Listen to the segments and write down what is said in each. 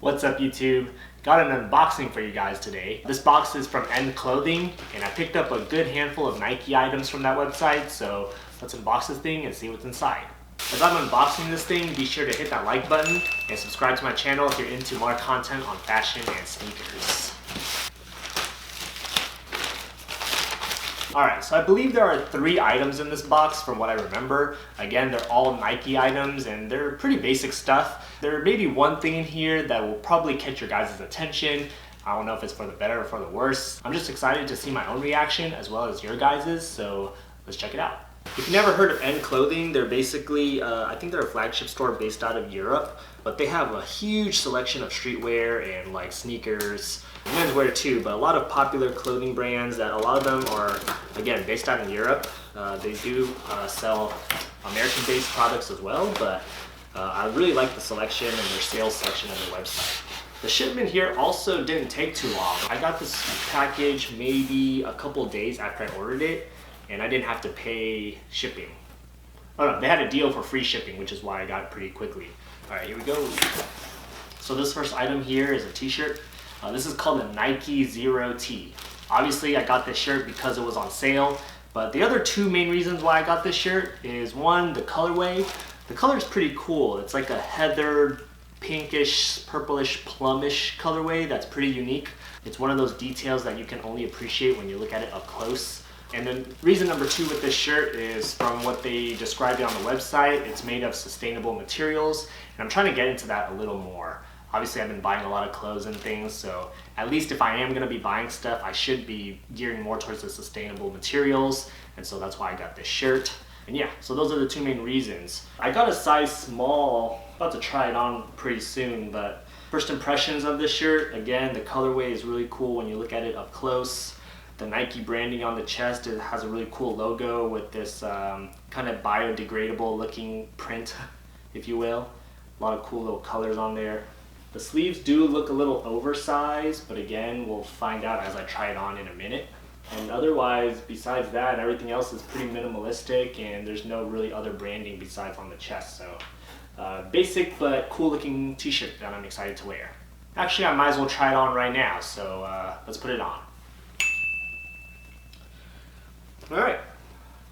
What's up YouTube? Got an unboxing for you guys today. This box is from endclothing and I picked up a good handful of Nike items from that website, so let's unbox this thing and see what's inside. As I'm unboxing this thing, be sure to hit that like button and subscribe to my channel if you're into more content on fashion and sneakers. Alright, so I believe there are 3 items in this box from what I remember. Again, they're all Nike items and they're pretty basic stuff. There may be one thing in here that will probably catch your guys' attention. I don't know if it's for the better or for the worse. I'm just excited to see my own reaction as well as your guys's, so let's check it out. If you've never heard of endclothing, they're basically, I think they're a flagship store based out of Europe, but they have a huge selection of streetwear and like sneakers, menswear too, but a lot of popular clothing brands that a lot of them are, again, based out in Europe. They do sell American-based products as well, but I really like the selection and their sales section of their website. The shipment here also didn't take too long. I got this package maybe a couple days after I ordered it, and I didn't have to pay shipping. Oh no, they had a deal for free shipping, which is why I got it pretty quickly. All right, here we go. So this first item here is a t-shirt. This is called a Nike Zero T. Obviously, I got this shirt because it was on sale, but the other 2 main reasons why I got this shirt is 1, the colorway. The color is pretty cool. It's like a heather, pinkish, purplish, plumish colorway that's pretty unique. It's one of those details that you can only appreciate when you look at it up close. And then reason number 2 with this shirt is from what they described it on the website, it's made of sustainable materials, and I'm trying to get into that a little more. Obviously, I've been buying a lot of clothes and things, so at least if I am going to be buying stuff, I should be gearing more towards the sustainable materials, and so that's why I got this shirt. And yeah, so those are the 2 main reasons. I got a size small, about to try it on pretty soon, but first impressions of this shirt, again, the colorway is really cool when you look at it up close. The Nike branding on the chest, it has a really cool logo with this kind of biodegradable looking print, if you will. A lot of cool little colors on there. The sleeves do look a little oversized, but again, we'll find out as I try it on in a minute. And otherwise, besides that, everything else is pretty minimalistic and there's no really other branding besides on the chest. So basic but cool looking t-shirt that I'm excited to wear. Actually, I might as well try it on right now, so let's put it on. Alright,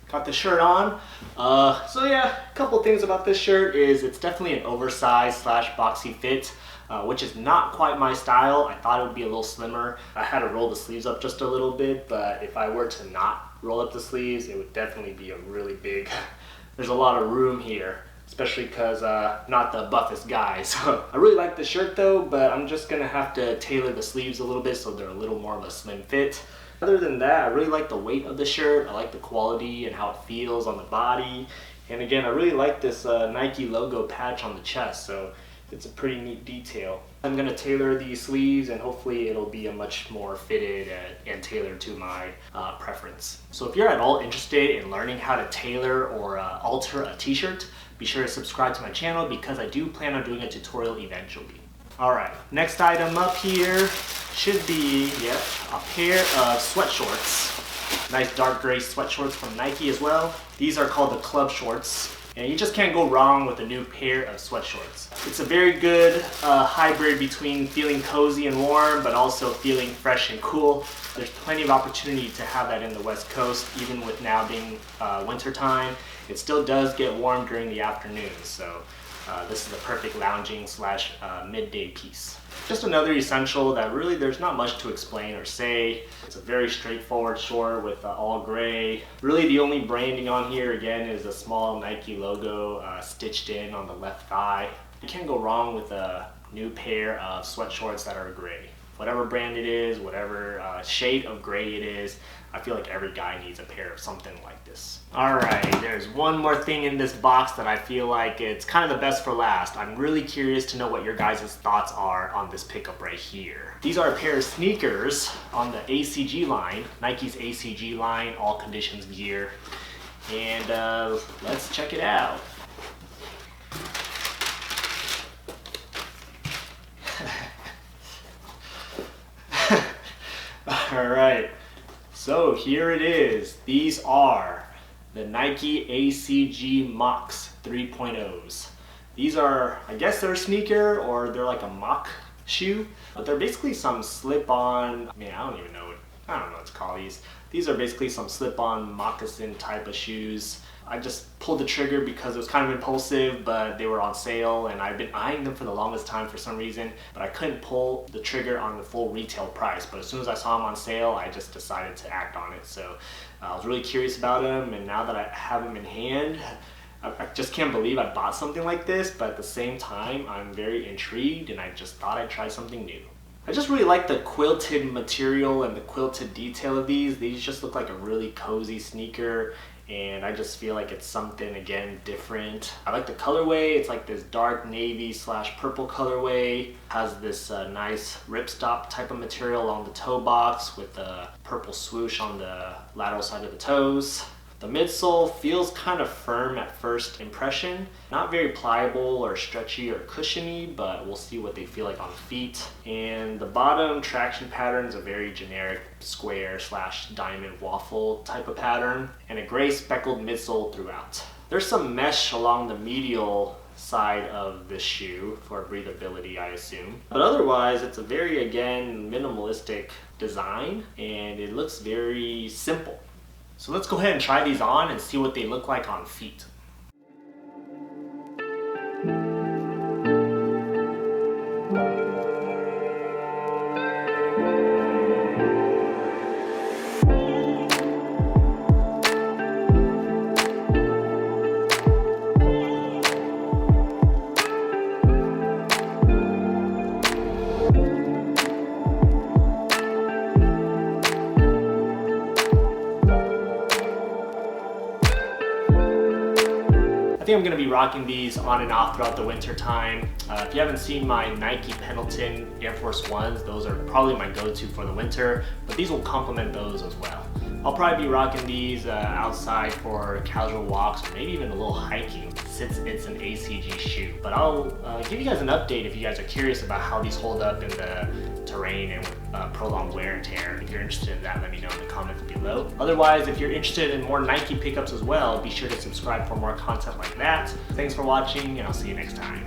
got the shirt on. So yeah, a couple things about this shirt is it's definitely an oversized / boxy fit, which is not quite my style. I thought it would be a little slimmer. I had to roll the sleeves up just a little bit, but if I were to not roll up the sleeves, it would definitely be a really big, there's a lot of room here, especially because not the buffest guy. So I really like the shirt though, but I'm just gonna have to tailor the sleeves a little bit so they're a little more of a slim fit. Other than that, I really like the weight of the shirt. I like the quality and how it feels on the body. And again, I really like this Nike logo patch on the chest, so it's a pretty neat detail. I'm gonna tailor these sleeves and hopefully it'll be a much more fitted and tailored to my preference. So if you're at all interested in learning how to tailor or alter a t-shirt, be sure to subscribe to my channel because I do plan on doing a tutorial eventually. Alright, next item up here should be, a pair of sweat shorts. Nice dark gray sweat shorts from Nike as well. These are called the club shorts. And you just can't go wrong with a new pair of sweat shorts. It's a very good hybrid between feeling cozy and warm, but also feeling fresh and cool. There's plenty of opportunity to have that in the West Coast, even with now being winter time. It still does get warm during the afternoon, so this is a perfect lounging / midday piece. Just another essential that really there's not much to explain or say. It's a very straightforward short with all gray. Really the only branding on here again is a small Nike logo stitched in on the left thigh. You can't go wrong with a new pair of sweat shorts that are gray. Whatever brand it is, whatever shade of gray it is, I feel like every guy needs a pair of something like this. Alright, there's one more thing in this box that I feel like it's kind of the best for last. I'm really curious to know what your guys' thoughts are on this pickup right here. These are a pair of sneakers on the ACG line, Nike's ACG line, all conditions gear. And let's check it out. Alright, so here it is. These are the Nike ACG Mocs 3.0s. These are, I guess they're a sneaker or they're like a mock shoe. But they're basically some slip-on, I don't even know what to call these. These are basically some slip-on moccasin type of shoes. I just pulled the trigger because it was kind of impulsive, but they were on sale and I've been eyeing them for the longest time for some reason, but I couldn't pull the trigger on the full retail price. But as soon as I saw them on sale, I just decided to act on it. So I was really curious about them, and now that I have them in hand, I just can't believe I bought something like this, but at the same time, I'm very intrigued and I just thought I'd try something new. I just really like the quilted material and the quilted detail of these. These just look like a really cozy sneaker, and I just feel like it's something, again, different. I like the colorway. It's like this dark navy / purple colorway. Has this nice ripstop type of material along the toe box with a purple swoosh on the lateral side of the toes. The midsole feels kind of firm at first impression. Not very pliable or stretchy or cushiony, but we'll see what they feel like on feet. And the bottom traction pattern is a very generic square / diamond waffle type of pattern, and a gray speckled midsole throughout. There's some mesh along the medial side of this shoe for breathability, I assume. But otherwise, it's a very, again, minimalistic design, and it looks very simple. So let's go ahead and try these on and see what they look like on feet. I think I'm going to be rocking these on and off throughout the winter time. If you haven't seen my Nike Pendleton Air Force Ones, those are probably my go-to for the winter, but these will complement those as well. I'll probably be rocking these outside for casual walks or maybe even a little hiking since it's an ACG shoe. But I'll give you guys an update if you guys are curious about how these hold up in the terrain and with prolonged wear and tear. If you're interested in that, let me know in the comments below. Otherwise, if you're interested in more Nike pickups as well, be sure to subscribe for more content like that. Thanks for watching, and I'll see you next time.